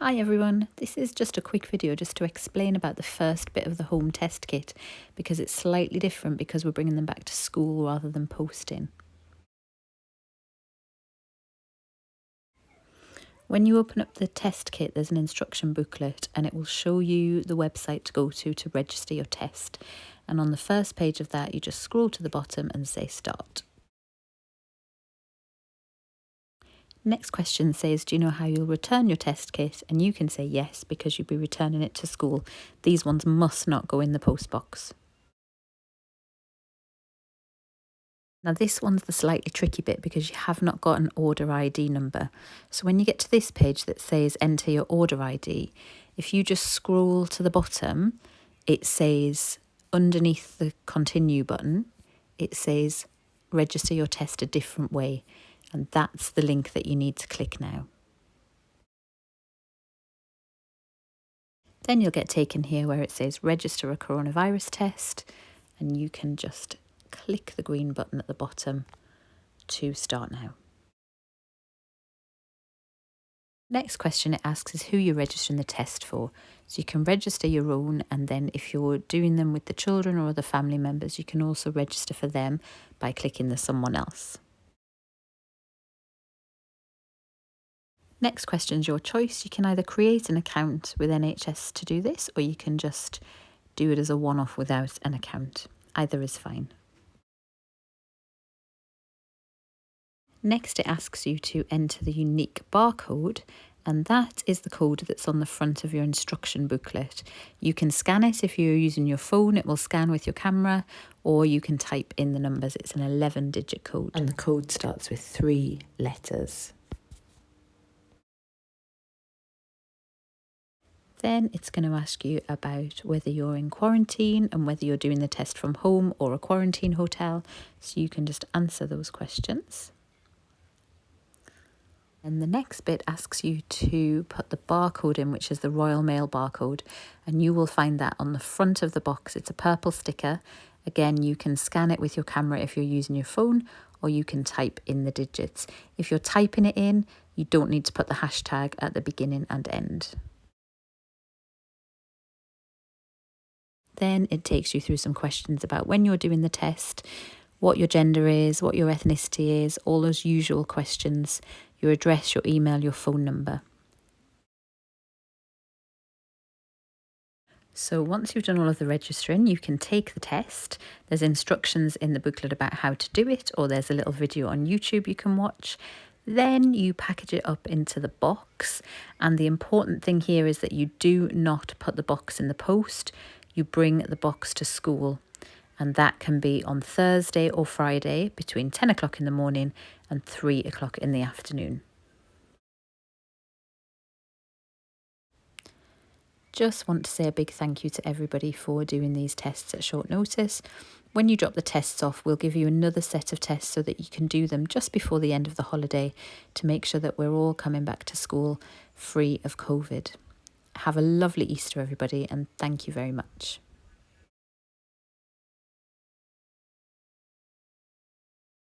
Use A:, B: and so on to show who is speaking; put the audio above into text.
A: Hi everyone, this is just a quick video just to explain about the first bit of the home test kit because it's slightly different because we're bringing them back to school rather than posting. When you open up the test kit, there's an instruction booklet and it will show you the website to go to register your test. And on the first page of that, you just scroll to the bottom and say start. Next question says, do you know how you'll return your test kit? And you can say yes, because you'll be returning it to school. These ones must not go in the post box. Now this one's the slightly tricky bit because you have not got an order ID number. So when you get to this page that says enter your order ID, if you just scroll to the bottom, it says underneath the continue button, it says register your test a different way. And that's the link that you need to click now. Then you'll get taken here where it says register a coronavirus test, and you can just click the green button at the bottom to start now. Next question it asks is who you're registering the test for. So you can register your own, and then if you're doing them with the children or other family members, you can also register for them by clicking the someone else. Next question is your choice. You can either create an account with NHS to do this, or you can just do it as a one-off without an account. Either is fine. Next, it asks you to enter the unique barcode, and that is the code that's on the front of your instruction booklet. You can scan it if you're using your phone, it will scan with your camera, or you can type in the numbers. It's an 11-digit code. And the code starts with 3 letters. Then it's going to ask you about whether you're in quarantine and whether you're doing the test from home or a quarantine hotel. So you can just answer those questions. And the next bit asks you to put the barcode in, which is the Royal Mail barcode. And you will find that on the front of the box. It's a purple sticker. Again, you can scan it with your camera if you're using your phone, or you can type in the digits. If you're typing it in, you don't need to put the hashtag at the beginning and end. Then it takes you through some questions about when you're doing the test, what your gender is, what your ethnicity is, all those usual questions, your address, your email, your phone number. So once you've done all of the registering, you can take the test. There's instructions in the booklet about how to do it, or there's a little video on YouTube you can watch. Then you package it up into the box. And the important thing here is that you do not put the box in the post. You bring the box to school, and that can be on Thursday or Friday between 10 o'clock in the morning and 3 o'clock in the afternoon. Just want to say a big thank you to everybody for doing these tests at short notice. When you drop the tests off, we'll give you another set of tests so that you can do them just before the end of the holiday to make sure that we're all coming back to school free of COVID. Have a lovely Easter, everybody, and thank you very much.